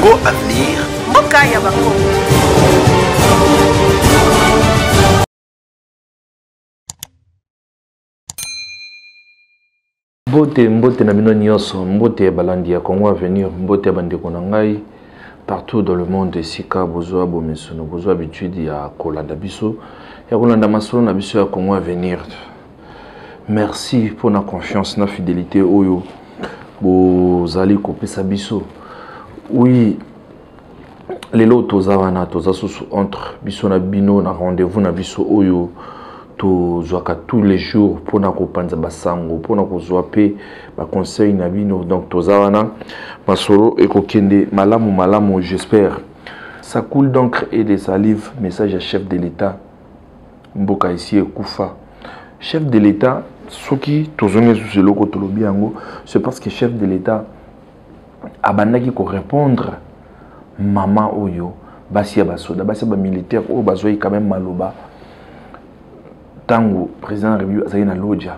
Congo Avenir. Mboka ya Bakongo. Mbote na bino nyonso, mbote balandi ya Congo Avenir, mbote bandeko na ngai partout dans le monde esika bozwa bomesono bozwa habitude ya kolanda biso ya kolanda masolo na biso ya Congo Avenir. Merci pour la confiance na fidélité oyo bozali kopesa biso. Oui, lelo toza wana toza susu entre biso na bino na rendez-vous na biso oyo tozwaka tous les jours pour na kopanza basango pour na kozwa pe ba conseil na bino. Donc toza wana masolo ekokende malamu j'espère. Ça coule d'encre et des salives. Message à chef de l'État Mboka ici Koufa. Chef de l'État soki tozonge sous loko tolobi yango, c'est parce que chef de l'État abandaki ko répondre maman oyo basi ya basoda basi ba militaire o bazoi quand même maloba tango président République azali na loja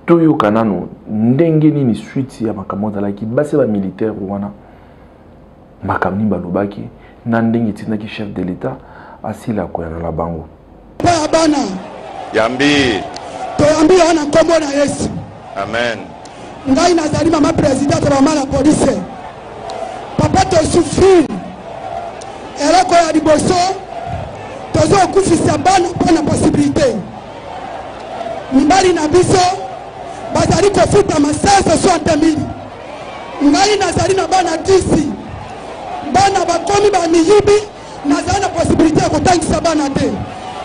toyo kanano ndenge nini suite ya makambo zalaki basi ba militaire wana makamni balobaki na ndenge tinaki chef de l'État asila ko na bango pa bana Yambi. Toyambi wana kombo na Yesu. Amen. Ngai nazali mama président de la police. Papa to souffrir. Eloko ya liboso tozo kufisa bana pana possibilité. Mbali na biso bazali kofuta masasa 60,000. Ngai nazali na bana 10. Bana bakomi ba miyibi nazali na possibilité ya kotangisa bana te.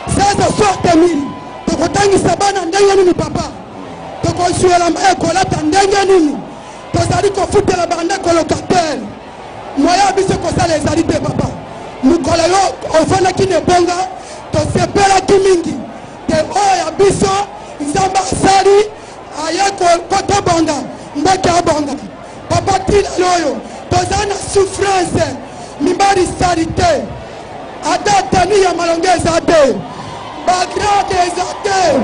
Sasa 60,000. Tokotangisa bana ndenge nini papa tokosuela ekolata ndenge nini tozali kofutela banda colocataire moya biso kosala ezali te papa mukolo yo ofandaki nebonga tosepelaki mingi te oyo biso nzambe asali aye kotobonga ndeke abonga papa tina loyo tozali na souffrance mibali sali te ata tani ya malonge eza te bagrade ezate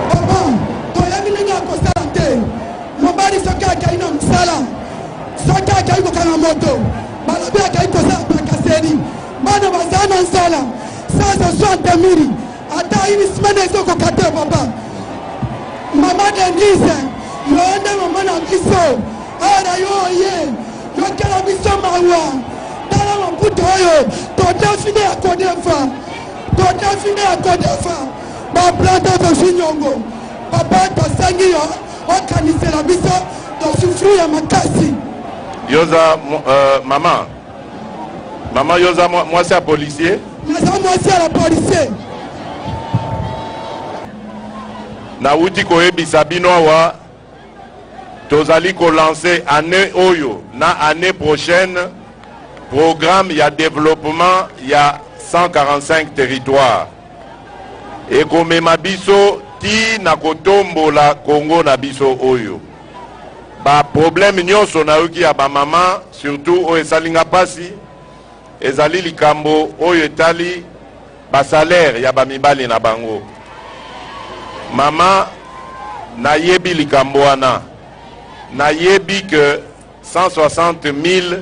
papa toyebi ndenge akosala te mobali soki akai na mosala soki akai kokanga moto balobi akai kosala bakaseri bana bazala na nzala 160,000 ata ini semaine ezokoka te papa mama denise yoende mama na biso ara yoye yokela biso mawa tala maputo oyo todefine ya kodefa todefine ya kodefa baplanta toshinyongo papa tosengi yo okanisela biso tosufri ya makasi Yoza maman Yoza moi c'est un policier. naza mwasi ya la policier Na wuti koyebisa bino awa tozali ko lancer année oyo na année prochaine programme ya développement ya 145 territoires et komema biso ti na kotombola Congo na biso oyo ba problème nyonso na yoki ya ba mama surtout oyo esalinga pasi ezali likambo oyo etali ba salaire ya ba mibali na bango mama na yebi likambo wana na yebi que 160,000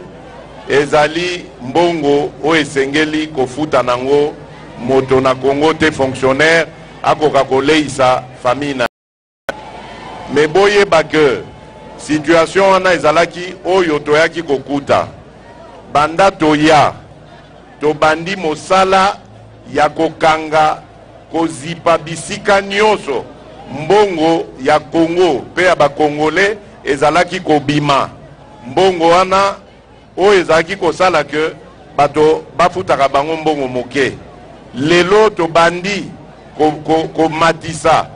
ezali mbongo oyo esengeli kofuta nango moto na Congo te fonctionnaire akoka koleisa famille na me boyeba ke situation wana ezalaki oyo toyaki kokuta banda toya tobandi mosala ya kokanga kozipa bisika nyonso mbongo ya Congo pe ya bakongole ezalaki kobima mbongo wana oyo ezalaki kosala ke bato bafutaka bango mbongo moke lelo tobandi komatisa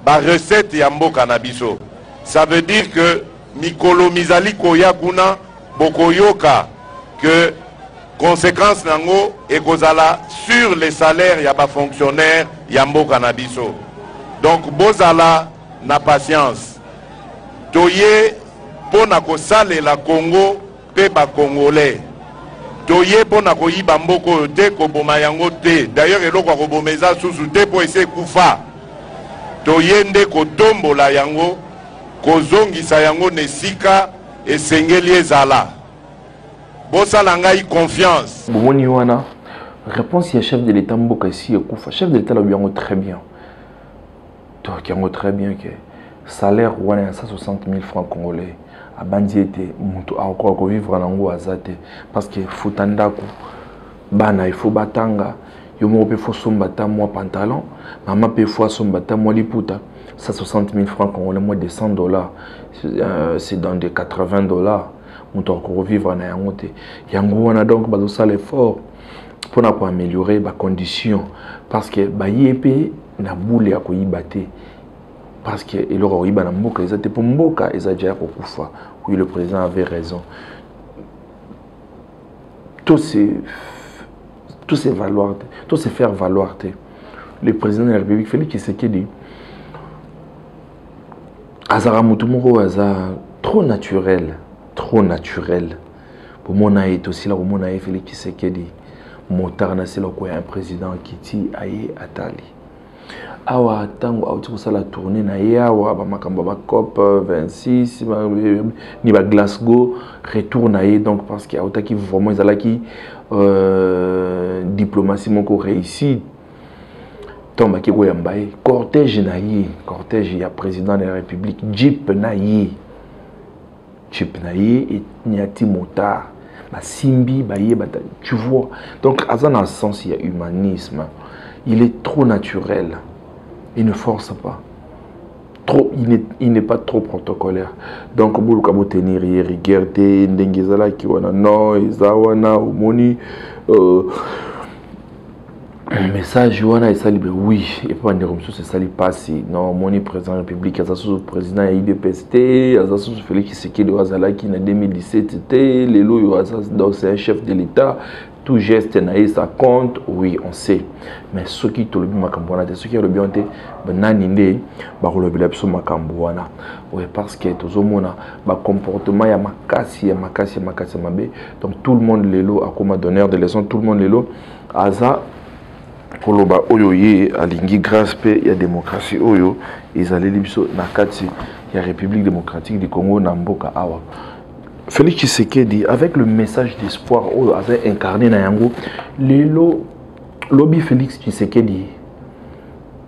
ba recette ya mboka na biso. Ça veut dire que mikolo mizali koya kuna bokoyoka que conséquence nango ekozala sur les salaires ya ba fonctionnaires ya mboka na biso. Donc bozala na patience toye pona kosalela Congo pe ba congolais toye pona koyiba mboko te koboma yango te. D'ailleurs eloko kobomeza susu te po ese kufa toye nde kotombola yango kozongisa yango nesika esengeli ezala bosala ngai confiance. Bomoni wana réponse ya chef de l'État mboka ici ekufa. Chef de l'État lobi yango très bien. Donc yango très bien que salaire wana ya 160 000 francs congolais a bandi été mutu akoko vivre nango azate parce que futandako bana il faut batanga yo mo pe faut sombata moi pantalon maman pe faut sombata moi liputa 160 000 francs congolais moins de $100 c'est dans des $80 mutu akoko vivre na yango te yango wana donc bazo sala effort pour améliorer les conditions parce que ba yepé na boule ya koyiba te parce que il aura oyiba na mboka ezate pour mboka ezadja ko kufa. Oui, le président avait raison. Tout se faire valoir. Le président de la République, Félix Tshisekedi, Azara Moutoumoro, Azara trop naturel. Pour mon aïe, aussi là, pour mon aïe, Félix Tshisekedi, Motard, c'est là où il y a un président qui dit Aïe Atali. Awa tango auti ça la tournée na yawa ba makamba ba COP 26 ni ba Glasgow retourne na donc parce qu'il y a autant qui vraiment ils qui diplomatie moko réussi tomba ki ko yambaye cortège ya président de la République jeep na et niati motard ba simbi ba yebata tu vois donc à un sens il y a humanisme, il est trop naturel. Il ne force pas. Il n'est pas trop protocolaire. Donc, vous pouvez tenir rigueur, ndengezala ki wana no, izawana, omoni, message wana et sali oui, et pas dire comme ça c'est sali passé. Non, moni président de la République, azasu président IDPST, azasu Félix Tshisekedi wazala qui en 2017 c'était les lois donc c'est un chef de l'État. Tout geste ça compte, oui, on sait. Mais ceux qui te le bien ceux qui le bien te bananinde ba le bien so makambwana. Oui, parce que tout le monde ba comportement ya makasi mabe. Donc tout le monde les lots a comme donneur de leçons, tout le monde les lots aza koloba oyo ye alingi grâce pe ya démocratie oyo ezali biso na kati ya République démocratique du Congo na mboka awa. Félix Tshisekedi, avec le message d'espoir incarné dans Yango, le lobby Félix Tshisekedi,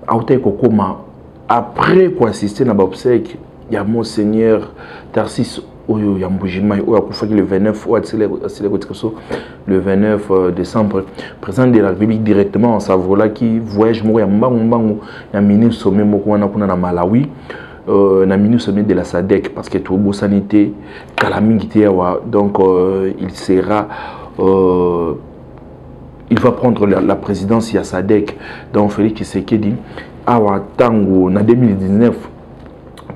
après quoi assister à l'obsèque, il y a Monseigneur Tarsis Oyo Yambujima, le 29 le 29 décembre, président de la République directement en Savoie qui voyage mourir à ministre sommet na Malawi. Na minute de la SADC parce que tout beau sanité donc il sera il va prendre la présidence à SADC donc Félix Tshisekedi awa tango na 2019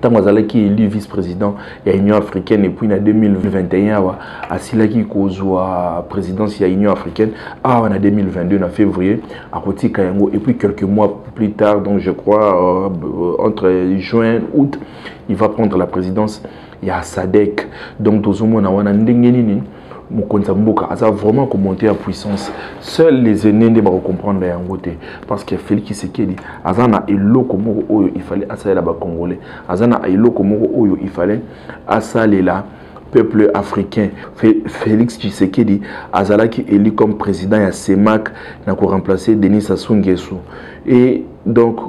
tango azalaki élu vice-président ya Union africaine et puis en 2021 awa asilaki kozwa présidence ya Union africaine awa na 2022 na février akotika yango et puis quelques mois plus tard donc je crois entre juin août il va prendre la présidence ya SADC donc tozomona wana ndenge nini Mokonza Mboka a vraiment commenté en puissance. Seuls les aînés ne vont comprendre la yangote parce que Félix Tshisekedi azana elo komoko oyo il fallait asalela ba congolais azana elo komoko oyo il fallait asalela peuple africain. Félix Tshisekedi azalaki élu comme président ya CEMAC na ko remplacer Denis Sassou Nguesso et donc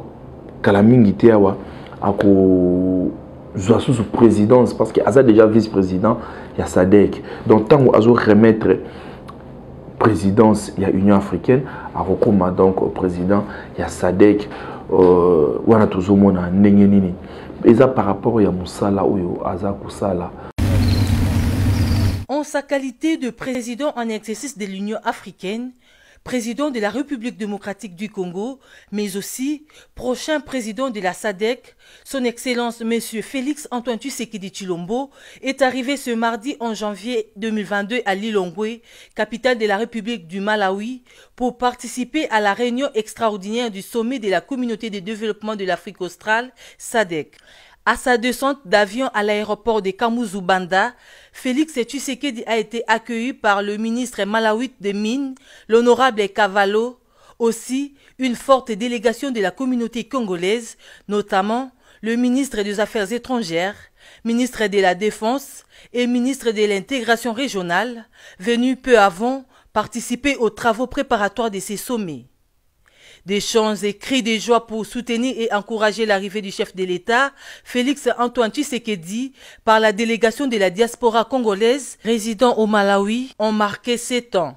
kalamingi te awa ako sous présidence parce qu'il a déjà vice-président il y a SADC donc tant qu'on a remettre présidence il y a Union africaine à recommande donc au président il y a SADC wana tozomona ndenge nini eza par rapport ya musala oyo aza kusala. En sa qualité de président en exercice de l'Union africaine, président de la République démocratique du Congo, mais aussi prochain président de la SADC, son Excellence M. Félix Antoine Tshisekedi Tshilombo est arrivé ce mardi en janvier 2022 à Lilongwe, capitale de la République du Malawi, pour participer à la réunion extraordinaire du sommet de la communauté de développement de l'Afrique australe, SADC. À sa descente d'avion à l'aéroport de Kamuzu-Banda, Félix Tshisekedi a été accueilli par le ministre malawite des Mines, l'honorable Cavallo, aussi une forte délégation de la communauté congolaise, notamment le ministre des Affaires étrangères, ministre de la Défense et ministre de l'Intégration régionale, venus peu avant participer aux travaux préparatoires de ces sommets. Des chants et cris de joie pour soutenir et encourager l'arrivée du chef de l'État, Félix Antoine Tshisekedi, par la délégation de la diaspora congolaise résidant au Malawi, ont marqué ces temps.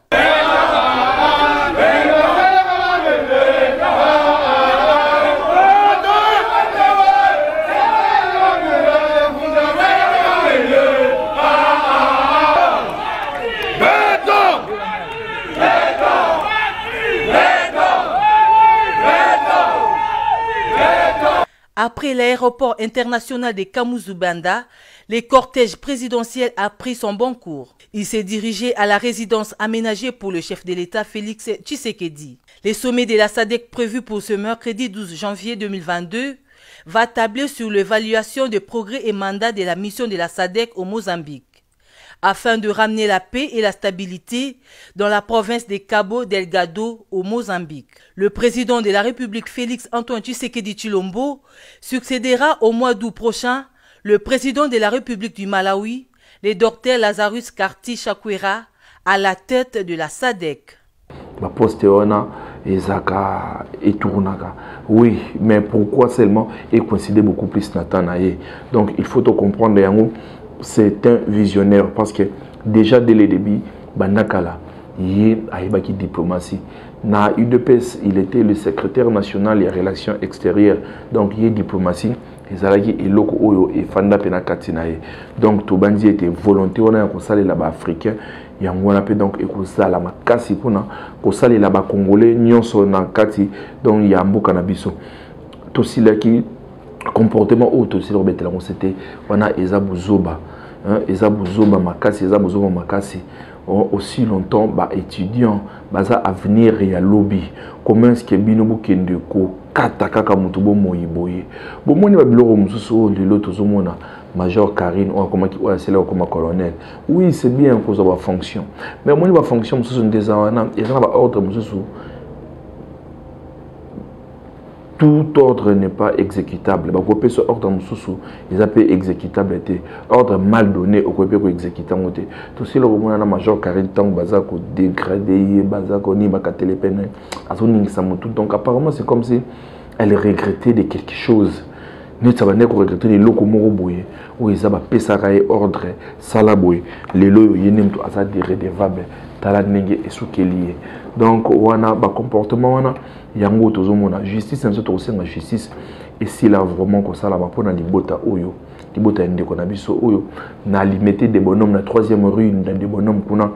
Après l'aéroport international de Kamuzubanda, le cortège présidentiel a pris son bon cours. Il s'est dirigé à la résidence aménagée pour le chef de l'État Félix Tshisekedi. Le sommet de la SADC prévu pour ce mercredi 12 janvier 2022 va tabler sur l'évaluation des progrès et mandats de la mission de la SADC au Mozambique, afin de ramener la paix et la stabilité dans la province de Cabo Delgado au Mozambique. Le président de la République Félix Antoine Tshisekedi Tshilombo succédera au mois d'août prochain le président de la République du Malawi, le docteur Lazarus Karti Chakwera, à la tête de la SADC. Oui, mais pourquoi seulement il coïncide beaucoup plus Nathanaï? Donc il faut comprendre, c'est un visionnaire parce que déjà dès le début, Bandakala, il y a une diplomatie. Na UDPS, il était le secrétaire national des relations extérieures. Donc il y a diplomatie. Donc Tobandi était volontaire, on a un là-bas africain. Il y a un peu donc écousala ma kasi pona kosala là-bas congolais nyonso na kati donc il y a mboka na biso to sila ki comportement auto c'est robetela c'était on a ezabuzoba ezabuzoba makasi ezabuzoba makasi aussi longtemps ba étudiant baza avenir ya lobby comment est-ce que bino bokende ko kata kaka mutu bo moyiboye bo moni ba biloko mususu lelo tozomona Major Karine ou comment qui c'est là comme colonel. Oui, c'est bien cause de la fonction. Mais moi la fonction mususu ndezawana et ça va ordre mususu. Tout ordre n'est pas exécutable. Ba kopé ce ordre mususu, ils appellent exécutable était ordre mal donné au kopé ko exécutant moté. Tout c'est le moment na Major Karine tant baza ko dégradé, baza ko ni ba katelepene. Azoni ngisamutu. Donc apparemment c'est comme si elle regrettait de quelque chose. Nous avons regretté les locaux moroboye où ils avaient pesaraé ordre salaboye les lois yenem to asa redevable tala nenge esukelié donc wana ba comportement wana yango tozomona justice nso to senga justice et si là vraiment ko sala ba pona libota oyo libota ndeko na biso oyo na limité des bonhommes na troisième rue dans des bonhommes kuna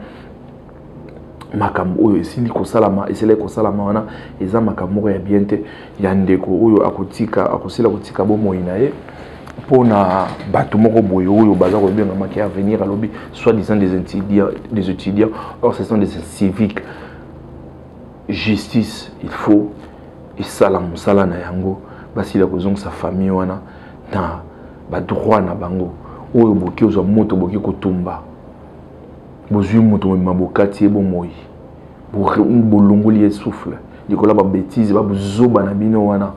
makambo oyo esili kosalama esele kosalama wana eza makambo ya biente ya ndeko oyo akotika akosila kotika bomoi na ye pona bato moko boyo oyo baza ko benga maki à venir à lobby soit disant des étudiants or ce sont des civiques justice il faut isala musala na yango basila kozonga sa famille wana na ba droit na bango oyo boki ozo moto boki kotumba bozui moto mabokati bomoi bolongoli souffle dikola ba bêtise ba buzoba na bino wana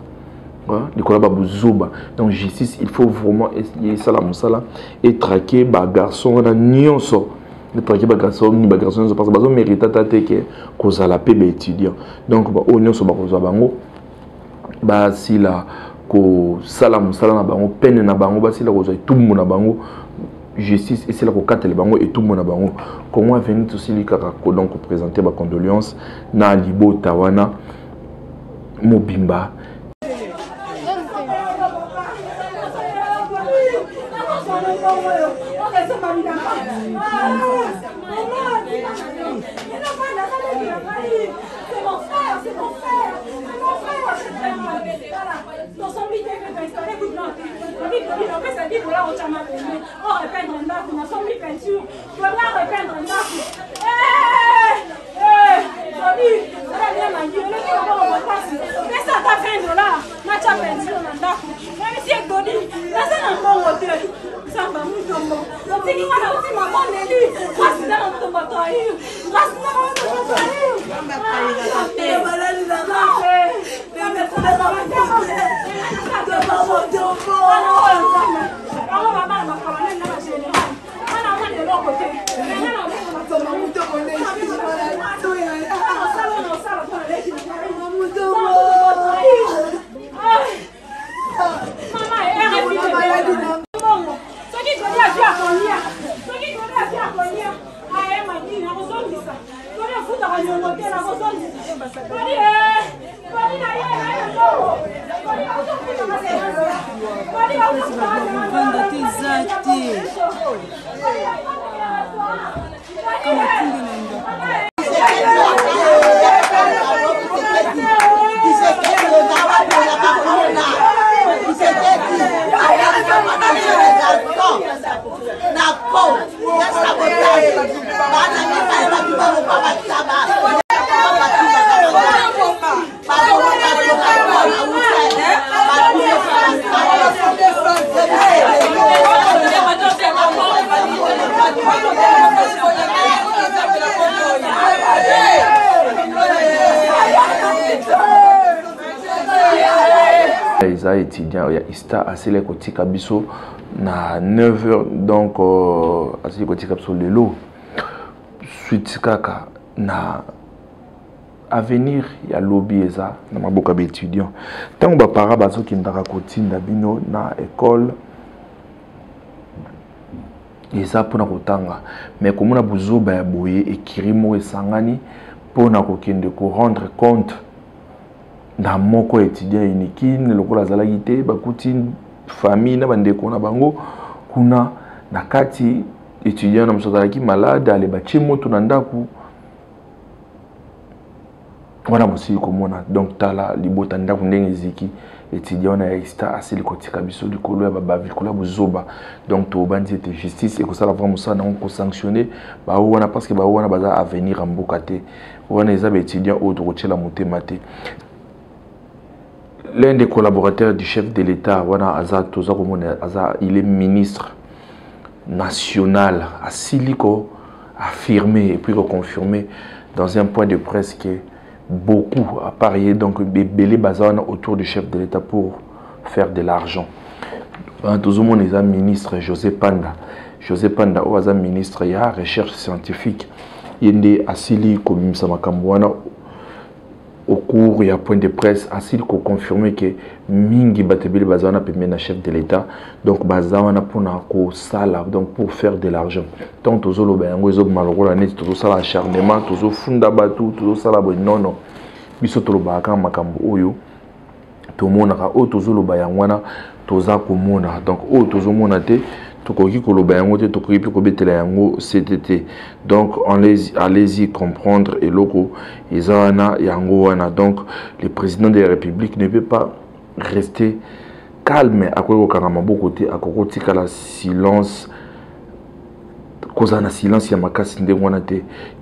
dikola ba buzoba donc justice il faut vraiment essayer sala musala et traquer ba garçon na nyonso de traquer ba garçon ni ba garçon parce que bazo mérite tata que cause la paix étudiant donc ba o nyonso ba koza bango ba sila ko sala musala na bango peine na bango ba sila koza tout monde na bango justice et c'est là qu'on les bango et tout le monde a bango comment venir aussi les caracos donc présenter ma condoléance na libo tawana mobimba Les étudiants, il y a assez les côtés kabiso na 9h donc assez les côtés kabiso le lot suite kaka na avenir ya lobby eza na maboka ba étudiants tant ba para bazo ki ndaka kotinda bino na école eza pona kotanga mais comme na buzoba ya boye ekirimo esangani pona kokende ko rendre compte na moko étudiant inikine lokola zalaki te bakuti famille na bandeko na bango kuna na kati étudiant na msozalaki malade ale batie moto na ndaku wana mosi komona donc tala libota ndaku ndenge ziki étudiant na ista asili kotika biso likolo ya babavi kola buzoba donc to bandi était justice et ko sala vraiment ça na ko sanctionner ba wana parce que ba wana baza avenir en mbokate wana eza ba étudiant auto ko tshela motema te. L'un des collaborateurs du chef de l'État, il est ministre national, à Silico, affirmé et puis confirmé dans un point de presse que beaucoup à parier donc belé bazan autour du chef de l'État pour faire de l'argent. Tout le monde est ministre José Panda. José Panda est ministre de la recherche scientifique. Il est à Silico, au cours, il y a un point de presse, ainsi qu'on confirme que Mingi Batebele Bazana peut mener chef de l'État, donc Bazana pour sala, donc pour faire de l'argent. Tant tous les bayango, ils ont malheureux net, tout ça l'acharnement, tout ça funda batu, tout ça la bonne non. Biso tout le bakan makambo oyo, tout le monde a auto zolo bayangwana, tout ça comme donc auto zo monate. Donc allez-y comprendre et logo donc le président de la République ne peut pas rester calme à côté à la silence silence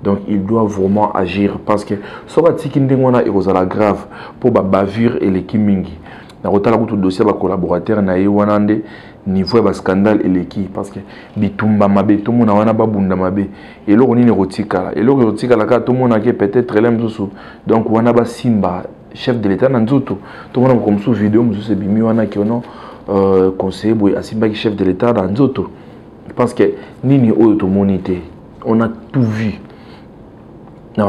donc il doit vraiment agir parce que ça va être grave pour bavure et les kimingi na kotala kutu dossier ba collaborateur na ye wanande niveau ba scandale eleki parce que bitumba mabe tout mona wana babunda mabe eloko nini rotikala eloko rotikala ka tout mona ke peut-être lemzusu donc wana ba simba chef de l'état na nzutu tout mona comme sous vidéo mzusu bimi wana ki ono conseiller boy asimba ki chef de l'état na nzutu parce que nini oyo to monité on a tout vu. Il y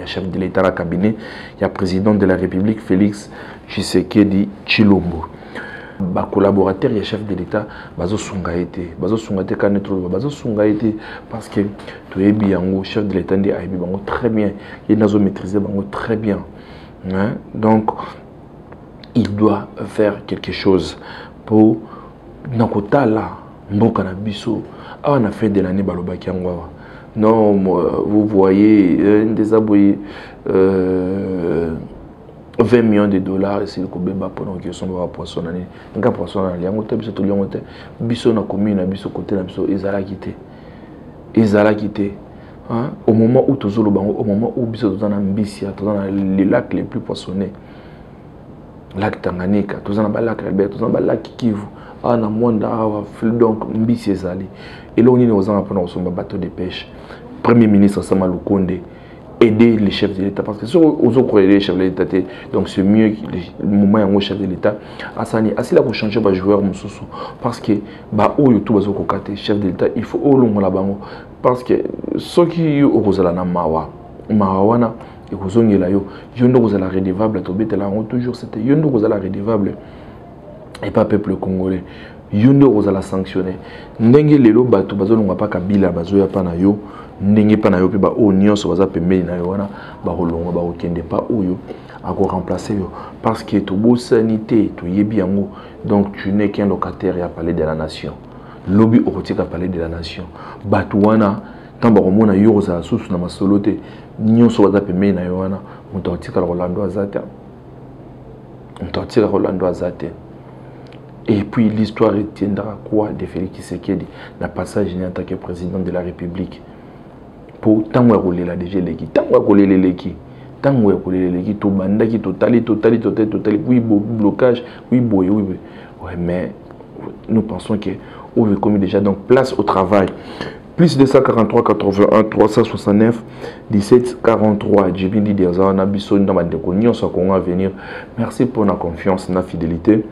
a chef de l'État, le cabinet, il y a président de la République, Félix Tshisekedi Tshilombo. Les collaborateurs, il y a chef de l'État, Bazo Sungaete, parce que tu es bien, chef de l'État, très bien, il a maîtrisé très bien. Donc, il doit faire quelque chose pour Nakota là, Mboka na biso, on a fait de l'année Balobaki Angwawa. Non, vous voyez, des abonnés 20 millions de dollars, c'est le Kobeba pendant qu'ils sont à poisson. Un gars poisson, il y a un hôtel, c'est tout le monde. Bisso na commune, bisso côté, bisso Ezala quitté. Ezala quitté. Au moment où tous le bango, au moment où bisso dans Ambissia, dans les lacs les plus poissonnés. Lac Tanganyika, tous dans le lac Albert, tous dans le lac Kivu. Ah, na mwanda, donc Mbissi Ezali. Et là, on est aux gens pour nos bateaux de pêche. Premier ministre Sama Lukonde, aider les chefs de l'État. Parce que si on veut aider les chefs de l'État, donc c'est mieux que le moment où les chefs de l'État, Asani, là pour changer les joueurs, parce que tout va se chef de l'État, il faut au long là-bas. Parce que ceux qui ont la mawa, mawana, et vous ont là, yondo vous la redevable, toujours c'était yondo vous la redevable, et pas peuple congolais. Yondo vous la sanctionner. Ndenge lelo bato bazolonga pa kabila bazoya pa na yo. Ndenge pa na yo pe ba o nyonso baza pembeni na yo wana ba rolonga ba okende pa oyo ako remplacer yo parce que to bo sanité to yebi yango donc tu n'es qu'un locataire ya palais de la nation. Lobby okotika palais de la nation. Bato wana tamba komona yo za susu na masolote nyonso baza pembeni na yo wana muto otika Rolando Azate. Muto otika Rolando Azate. Et puis l'histoire retiendra quoi de Félix Tshisekedi, le passage en tant que président de la République. Pour tant que rouler la DG Leki, tant que rouler les Leki, tant que rouler les Leki, tout banda qui totali, oui blocage, oui boy, oui. Ouais, mais nous pensons que on veut commis déjà donc place au travail. Plus de 143 81 369 17 43. J'ai bien dit des ans, on a besoin de venir. Merci pour la confiance, la fidélité.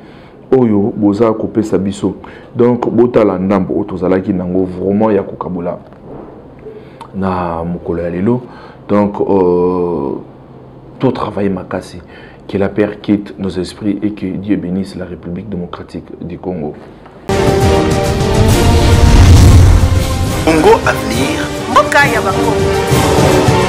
Oyo boza kopé sabiso donc botala ndambo otozala ki nango vraiment ya kokabula na mukolo ya lelo donc tout travail makasi que la paix quitte nos esprits et que Dieu bénisse la République démocratique du Congo. Congo Avenir, Mboka ya Bakongo.